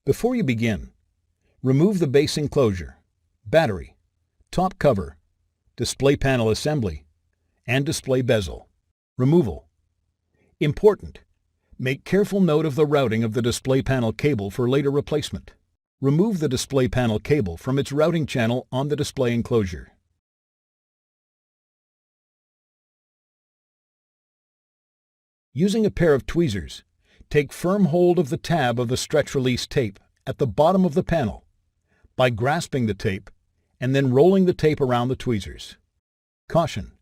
Before you begin, remove the base enclosure, battery, top cover, display panel assembly, and display bezel. Removal. Important: make careful note of the routing of the display panel cable for later replacement. Remove the display panel cable from its routing channel on the display enclosure. Using a pair of tweezers, take firm hold of the tab of the stretch-release tape at the bottom of the panel by grasping the tape and then rolling the tape around the tweezers. Caution: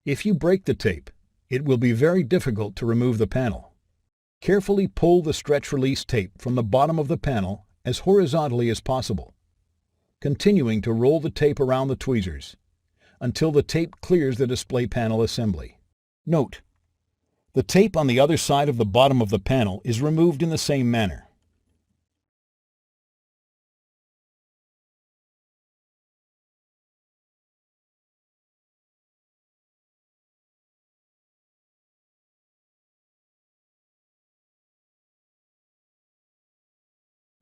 if you break the tape, it will be very difficult to remove the panel. Carefully pull the stretch-release tape from the bottom of the panel as horizontally as possible, continuing to roll the tape around the tweezers until the tape clears the display panel assembly. Note: the tape on the other side of the bottom of the panel is removed in the same manner.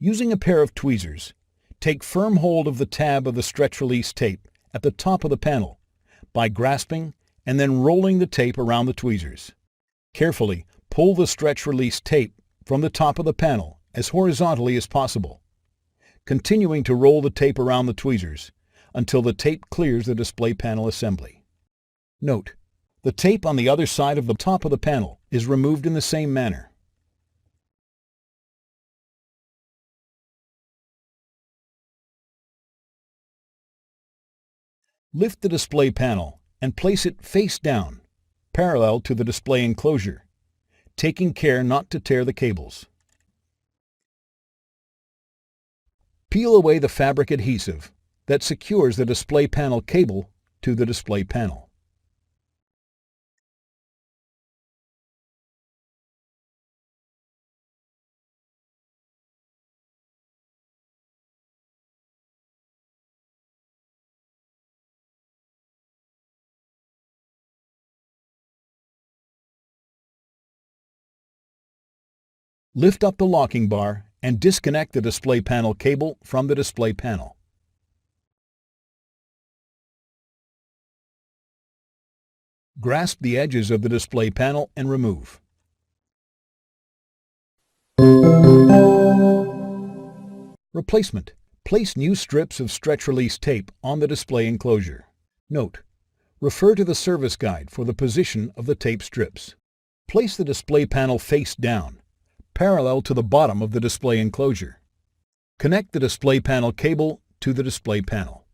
Using a pair of tweezers, take firm hold of the tab of the stretch-release tape at the top of the panel by grasping and then rolling the tape around the tweezers. Carefully pull the stretch-release tape from the top of the panel as horizontally as possible, continuing to roll the tape around the tweezers until the tape clears the display panel assembly. Note: the tape on the other side of the top of the panel is removed in the same manner. Lift the display panel and place it face down, parallel to the display enclosure, taking care not to tear the cables. Peel away the fabric adhesive that secures the display panel cable to the display panel. Lift up the locking bar and disconnect the display panel cable from the display panel. Grasp the edges of the display panel and remove. Replacement. Place new strips of stretch-release tape on the display enclosure. Note: refer to the service guide for the position of the tape strips. Place the display panel face down, parallel to the bottom of the display enclosure. Connect the display panel cable to the display panel.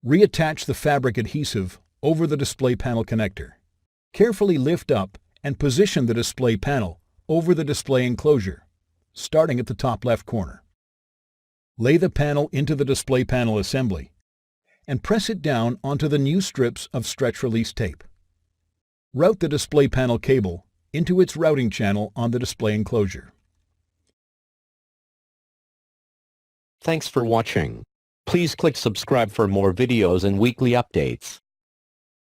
Reattach the fabric adhesive over the display panel connector. Carefully lift up and position the display panel over the display enclosure, starting at the top left corner. Lay the panel into the display panel assembly and press it down onto the new strips of stretch-release tape. Route the display panel cable into its routing channel on the display enclosure. Thanks for watching. Please click subscribe for more videos and weekly updates.